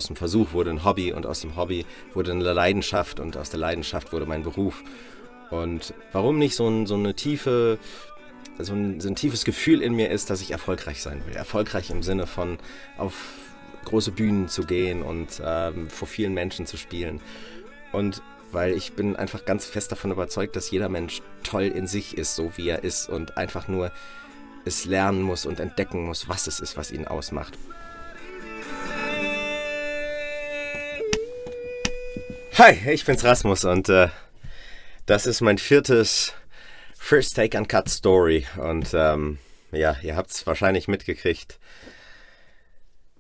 aus dem Versuch wurde ein Hobby und aus dem Hobby wurde eine Leidenschaft und aus der Leidenschaft wurde mein Beruf. Und warum nicht so ein tiefes Gefühl in mir ist, dass ich erfolgreich sein will. Erfolgreich im Sinne von auf große Bühnen zu gehen und vor vielen Menschen zu spielen. Und weil ich bin einfach ganz fest davon überzeugt, dass jeder Mensch toll in sich ist, so wie er ist und einfach nur es lernen muss und entdecken muss, was es ist, was ihn ausmacht. Hi, ich bin's Rasmus und das ist mein viertes First Take Uncut Story und ja, ihr habt's wahrscheinlich mitgekriegt.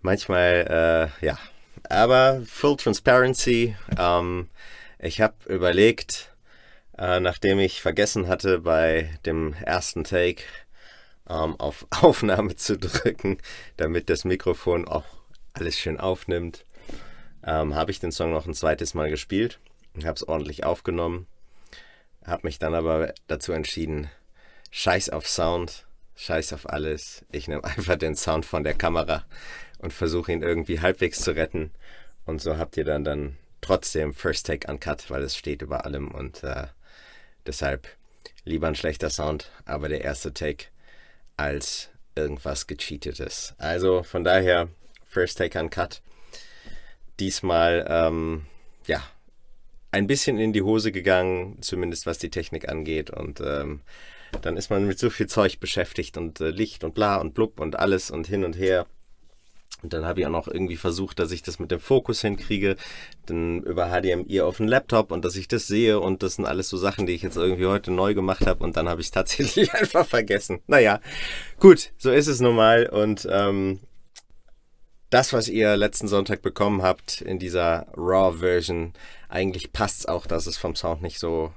Manchmal, ja, aber Full Transparency, ich habe überlegt, nachdem ich vergessen hatte, bei dem ersten Take auf Aufnahme zu drücken, damit das Mikrofon auch alles schön aufnimmt, habe ich den Song noch ein zweites Mal gespielt und habe es ordentlich aufgenommen, habe mich dann aber dazu entschieden, scheiß auf Sound, scheiß auf alles, ich nehme einfach den Sound von der Kamera und versuche ihn irgendwie halbwegs zu retten und so habt ihr dann trotzdem First Take Uncut, weil es steht über allem und deshalb lieber ein schlechter Sound, aber der erste Take als irgendwas Gecheatetes. Also von daher First Take Uncut. Diesmal, ja, ein bisschen in die Hose gegangen, zumindest was die Technik angeht und dann ist man mit so viel Zeug beschäftigt und Licht und bla und blub und alles und hin und her. Und dann habe ich auch noch irgendwie versucht, dass ich das mit dem Fokus hinkriege, dann über HDMI auf den Laptop und dass ich das sehe und das sind alles so Sachen, die ich jetzt irgendwie heute neu gemacht habe und dann habe ich es tatsächlich einfach vergessen. Naja, gut, so ist es normal und das, was ihr letzten Sonntag bekommen habt in dieser Raw-Version, eigentlich passt es auch, dass es vom Sound nicht so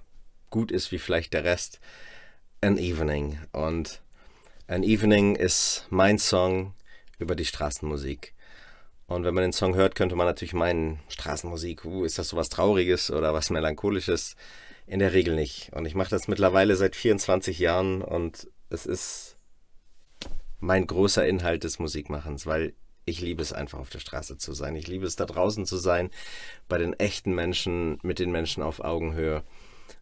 gut ist wie vielleicht der Rest. An Evening. Und An Evening ist mein Song über die Straßenmusik. Und wenn man den Song hört, könnte man natürlich meinen, Straßenmusik, ist das sowas Trauriges oder was Melancholisches? In der Regel nicht. Und ich mache das mittlerweile seit 24 Jahren und es ist mein großer Inhalt des Musikmachens, weil ich liebe es einfach auf der Straße zu sein. Ich liebe es da draußen zu sein, bei den echten Menschen, mit den Menschen auf Augenhöhe.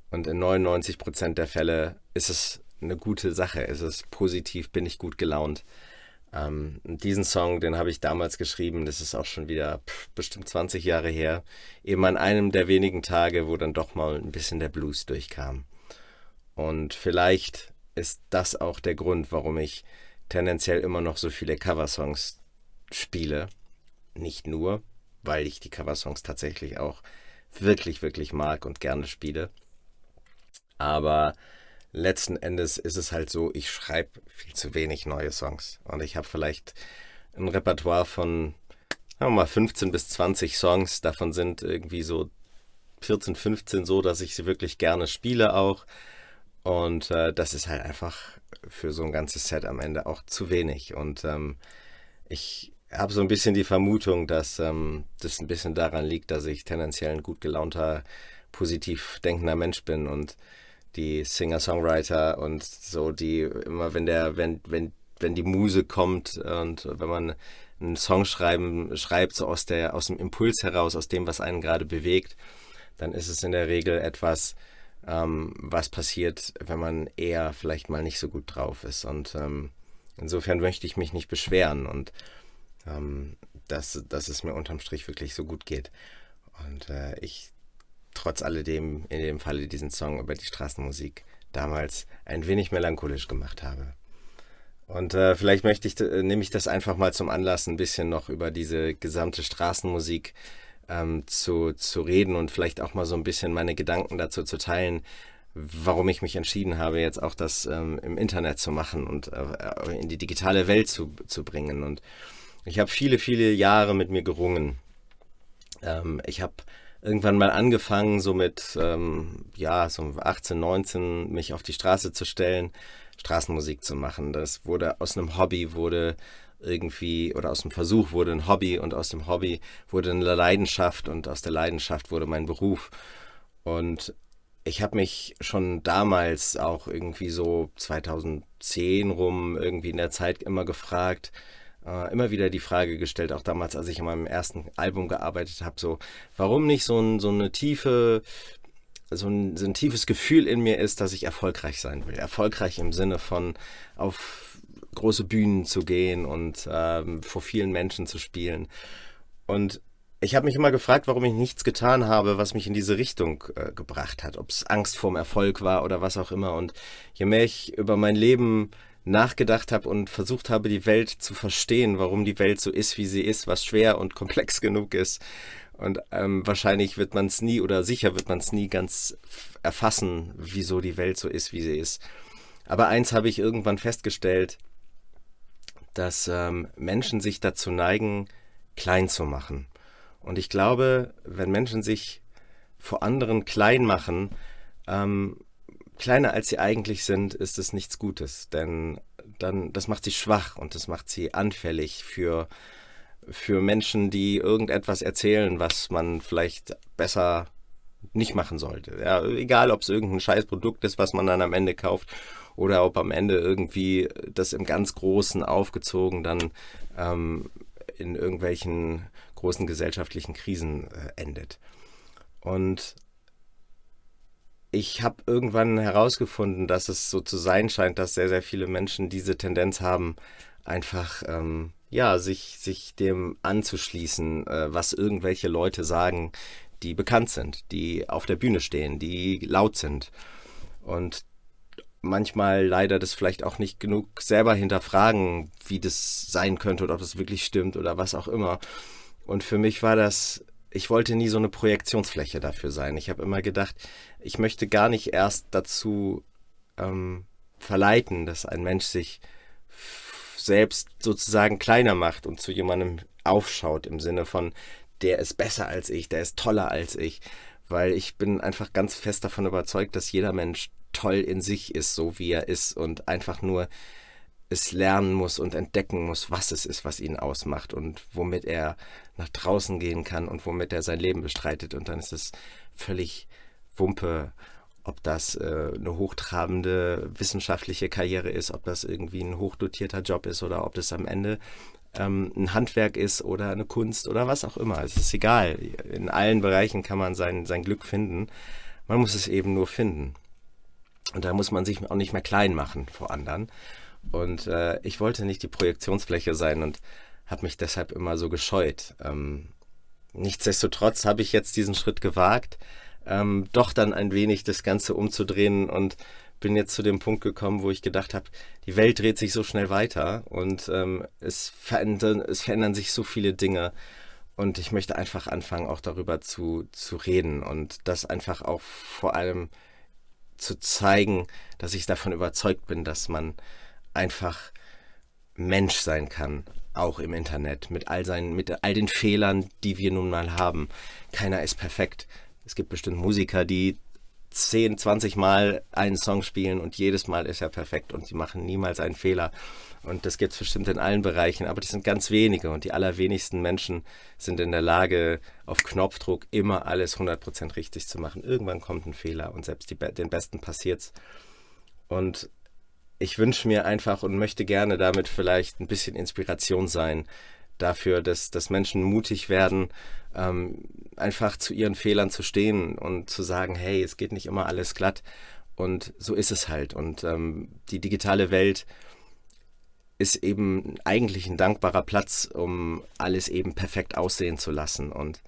Und in 99% der Fälle ist es eine gute Sache. Es ist positiv, bin ich gut gelaunt. Diesen Song, den habe ich damals geschrieben, das ist auch schon wieder bestimmt 20 Jahre her. Eben an einem der wenigen Tage, wo dann doch mal ein bisschen der Blues durchkam. Und vielleicht ist das auch der Grund, warum ich tendenziell immer noch so viele Coversongs spiele. Nicht nur, weil ich die Coversongs tatsächlich auch wirklich, wirklich mag und gerne spiele. Aber letzten Endes ist es halt so, ich schreibe viel zu wenig neue Songs. Und ich habe vielleicht ein Repertoire von, sagen wir mal, 15 bis 20 Songs. Davon sind irgendwie so 14, 15 so, dass ich sie wirklich gerne spiele auch. Und das ist halt einfach für so ein ganzes Set am Ende auch zu wenig. Und ich habe so ein bisschen die Vermutung, dass das ein bisschen daran liegt, dass ich tendenziell ein gut gelaunter, positiv denkender Mensch bin und die Singer-Songwriter und so, die immer, wenn die Muse kommt und wenn man einen Song schreibt, so aus dem Impuls heraus, aus dem, was einen gerade bewegt, dann ist es in der Regel etwas, was passiert, wenn man eher vielleicht mal nicht so gut drauf ist. Und insofern möchte ich mich nicht beschweren und dass es mir unterm Strich wirklich so gut geht. Und ich trotz alledem in dem Falle diesen Song über die Straßenmusik damals ein wenig melancholisch gemacht habe. Und vielleicht nehme ich das einfach mal zum Anlass, ein bisschen noch über diese gesamte Straßenmusik zu reden und vielleicht auch mal so ein bisschen meine Gedanken dazu zu teilen, warum ich mich entschieden habe, jetzt auch das im Internet zu machen und in die digitale Welt zu bringen. Und ich habe viele, viele Jahre mit mir gerungen. Ich habe irgendwann mal angefangen, so mit so 18, 19, mich auf die Straße zu stellen, Straßenmusik zu machen. Das wurde aus einem Hobby, aus dem Versuch wurde ein Hobby und aus dem Hobby wurde eine Leidenschaft und aus der Leidenschaft wurde mein Beruf. Und ich habe mich schon damals auch irgendwie so 2010 rum irgendwie in der Zeit immer gefragt, immer wieder die Frage gestellt, auch damals, als ich an meinem ersten Album gearbeitet habe, so, warum nicht so ein tiefes Gefühl in mir ist, dass ich erfolgreich sein will. Erfolgreich im Sinne von auf große Bühnen zu gehen und vor vielen Menschen zu spielen. Und ich habe mich immer gefragt, warum ich nichts getan habe, was mich in diese Richtung gebracht hat. Ob es Angst vorm Erfolg war oder was auch immer. Und je mehr ich über mein Leben nachgedacht habe und versucht habe, die Welt zu verstehen, warum die Welt so ist, wie sie ist, was schwer und komplex genug ist. Und wahrscheinlich wird man es nie oder sicher wird man es nie ganz erfassen, wieso die Welt so ist, wie sie ist. Aber eins habe ich irgendwann festgestellt, dass Menschen sich dazu neigen, klein zu machen. Und ich glaube, wenn Menschen sich vor anderen klein machen, kleiner als sie eigentlich sind, ist es nichts Gutes. Denn das macht sie schwach und das macht sie anfällig für Menschen, die irgendetwas erzählen, was man vielleicht besser nicht machen sollte. Ja, egal, ob es irgendein scheiß Produkt ist, was man dann am Ende kauft, oder ob am Ende irgendwie das im ganz Großen aufgezogen dann in irgendwelchen großen gesellschaftlichen Krisen endet. Und ich habe irgendwann herausgefunden, dass es so zu sein scheint, dass sehr, sehr viele Menschen diese Tendenz haben, einfach sich dem anzuschließen, was irgendwelche Leute sagen, die bekannt sind, die auf der Bühne stehen, die laut sind. Und manchmal leider das vielleicht auch nicht genug selber hinterfragen, wie das sein könnte oder ob das wirklich stimmt oder was auch immer. Und für mich war das, ich wollte nie so eine Projektionsfläche dafür sein. Ich habe immer gedacht, ich möchte gar nicht erst dazu verleiten, dass ein Mensch sich selbst sozusagen kleiner macht und zu jemandem aufschaut im Sinne von, der ist besser als ich, der ist toller als ich. Weil ich bin einfach ganz fest davon überzeugt, dass jeder Mensch toll in sich ist, so wie er ist und einfach nur es lernen muss und entdecken muss, was es ist, was ihn ausmacht und womit er nach draußen gehen kann und womit er sein Leben bestreitet. Und dann ist es völlig Wumpe, ob das eine hochtrabende wissenschaftliche Karriere ist, ob das irgendwie ein hochdotierter Job ist oder ob das am Ende ein Handwerk ist oder eine Kunst oder was auch immer. Es ist egal. In allen Bereichen kann man sein Glück finden. Man muss es eben nur finden. Und da muss man sich auch nicht mehr klein machen vor anderen. Und ich wollte nicht die Projektionsfläche sein und habe mich deshalb immer so gescheut. Nichtsdestotrotz habe ich jetzt diesen Schritt gewagt, doch dann ein wenig das Ganze umzudrehen und bin jetzt zu dem Punkt gekommen, wo ich gedacht habe, die Welt dreht sich so schnell weiter und es verändern sich so viele Dinge. Und ich möchte einfach anfangen, auch darüber zu reden und das einfach auch vor allem zu zeigen, dass ich davon überzeugt bin, dass man einfach Mensch sein kann, auch im Internet, mit all den Fehlern, die wir nun mal haben. Keiner ist perfekt. Es gibt bestimmt Musiker, die 10, 20 Mal einen Song spielen und jedes Mal ist er perfekt und sie machen niemals einen Fehler. Und das gibt es bestimmt in allen Bereichen, aber das sind ganz wenige und die allerwenigsten Menschen sind in der Lage, auf Knopfdruck immer alles 100% richtig zu machen. Irgendwann kommt ein Fehler und selbst den Besten passiert's. Und ich wünsche mir einfach und möchte gerne damit vielleicht ein bisschen Inspiration sein dafür, dass Menschen mutig werden, einfach zu ihren Fehlern zu stehen und zu sagen, hey, es geht nicht immer alles glatt und so ist es halt. Und die digitale Welt ist eben eigentlich ein dankbarer Platz, um alles eben perfekt aussehen zu lassen. Und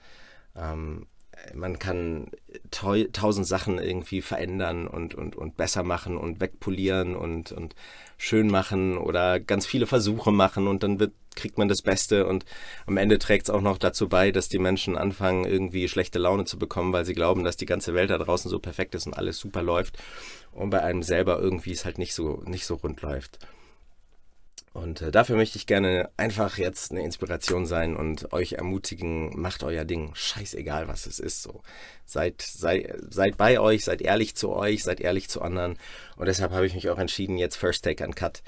man kann 1000 Sachen irgendwie verändern und besser machen und wegpolieren und schön machen oder ganz viele Versuche machen und dann kriegt man das Beste und am Ende trägt es auch noch dazu bei, dass die Menschen anfangen, irgendwie schlechte Laune zu bekommen, weil sie glauben, dass die ganze Welt da draußen so perfekt ist und alles super läuft und bei einem selber irgendwie es halt nicht so rund läuft. Und dafür möchte ich gerne einfach jetzt eine Inspiration sein und euch ermutigen, macht euer Ding, scheißegal was es ist. So. Seid bei euch, seid ehrlich zu euch, seid ehrlich zu anderen. Und deshalb habe ich mich auch entschieden, jetzt First Take Uncut.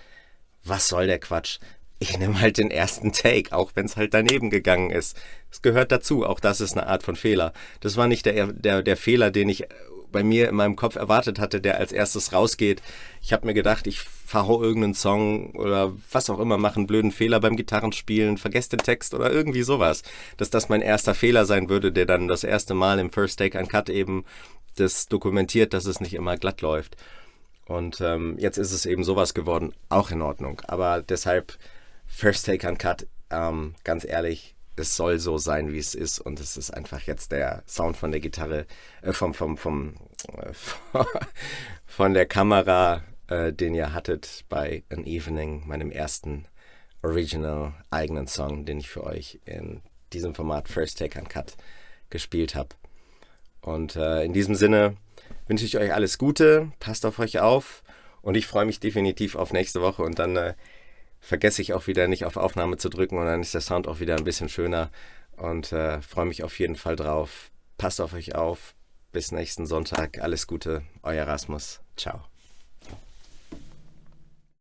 Was soll der Quatsch? Ich nehme halt den ersten Take, auch wenn es halt daneben gegangen ist. Es gehört dazu, auch das ist eine Art von Fehler. Das war nicht der Fehler, den ich bei mir in meinem Kopf erwartet hatte, der als erstes rausgeht. Ich habe mir gedacht, ich verhau irgendeinen Song oder was auch immer, mache einen blöden Fehler beim Gitarrenspielen, vergesse den Text oder irgendwie sowas. Dass das mein erster Fehler sein würde, der dann das erste Mal im First Take Uncut eben das dokumentiert, dass es nicht immer glatt läuft. Und jetzt ist es eben sowas geworden, auch in Ordnung. Aber deshalb First Take Uncut, ganz ehrlich, es soll so sein, wie es ist, und es ist einfach jetzt der Sound von der Gitarre, von der Kamera, den ihr hattet bei An Evening, meinem ersten Original eigenen Song, den ich für euch in diesem Format First Take Uncut gespielt habe. Und in diesem Sinne wünsche ich euch alles Gute, passt auf euch auf, und ich freue mich definitiv auf nächste Woche, und dann vergesse ich auch wieder nicht auf Aufnahme zu drücken, und dann ist der Sound auch wieder ein bisschen schöner, und freue mich auf jeden Fall drauf. Passt auf euch auf. Bis nächsten Sonntag. Alles Gute. Euer Rasmus. Ciao.